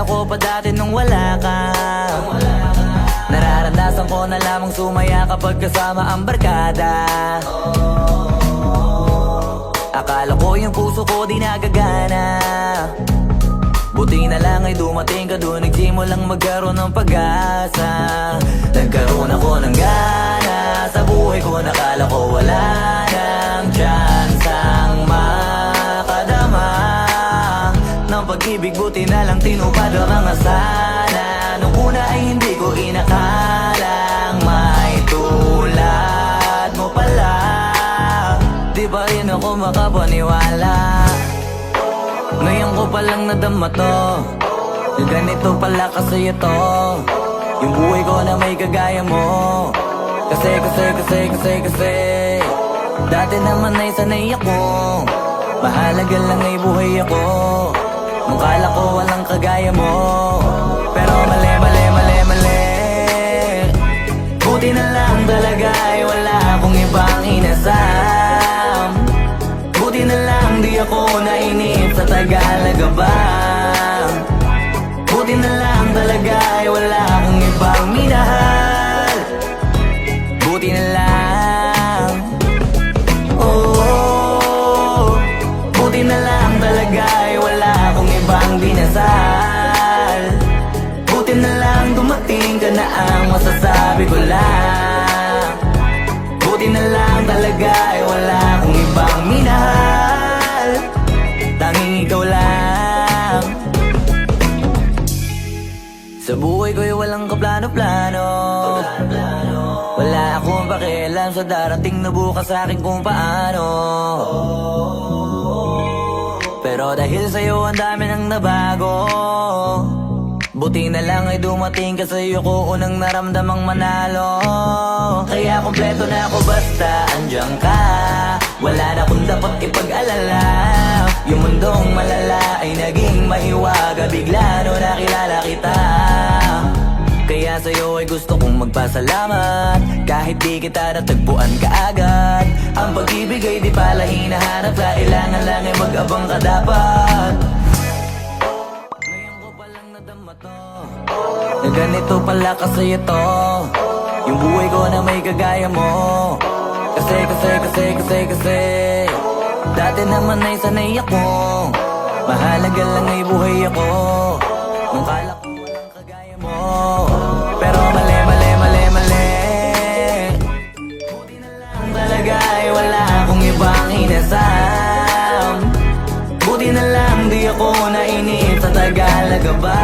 Akala ko pa dati nung wala ka, nararanasan ko na lamang sumaya kapag kasama ang barkada. Akala ko yung puso ko di nagagana, buti na lang ay dumating ka doon, nagsimulang magkaroon ng pag-asa. Nagkaroon ako ng gana sa buhay ko, nakala ko wala nang tsansang makadama ng pag-ibig, buti na lang tinupad ang mga sana. Nung una ay hindi ko inakalang may tulad mo pala, di ba rin ako makapaniwala. Ngayon ko palang nadama to, na ganito pala kasi ito, yung buhay ko na may kagaya mo. Kasi dati naman ay sanay ako, mahalaga lang ay buhay ako. Nung kala ko walang kagaya mo, pero mali. Buti na lang talaga ay wala akong ibang inasam. Buti na lang di ako nainip sa Tagalaga ba. Buti na lang talaga ay wala akong ibang minahal. Buti na lang, oh, buti na lang talaga ay wala akong ibang dinasal. Buti na lang dumating ka na ang masasabi ko lang. Buti na lang talaga ay wala akong ibang minahal, tanging ikaw lang. Sa buhay ko'y walang kaplano-plano, wala akong pakialam sa darating na bukas sa akin kung paano. Pero dahil sa'yo ang dami nang nabago, buti na lang ay dumating ka, sa'yo ko unang naramdamang manalo. Kaya kompleto na ako basta andyan ka, wala na akong dapat ipag-alala. Yung mundong malala ay naging mahiwaga bigla no nakilala kita. Kaya sa'yo ay gusto kong magpasalamat, kahit di kita natagpuan kaagad. Ang pag-ibig ay di pala hinahanap, kailangan lang ay mag-abang ka dapat. Ngayon ko palang nadama to, na ganito pala kasi ito, yung buhay ko na may kagaya mo. Kasi dati naman ay sanay ako, mahalaga lang ay buhay ako. Nung kala ko walang kagaya mo, pero mali. Buti na lang talaga ay wala akong ibang inasam. Buti na lang di ako nainip sa Tagalaga ba.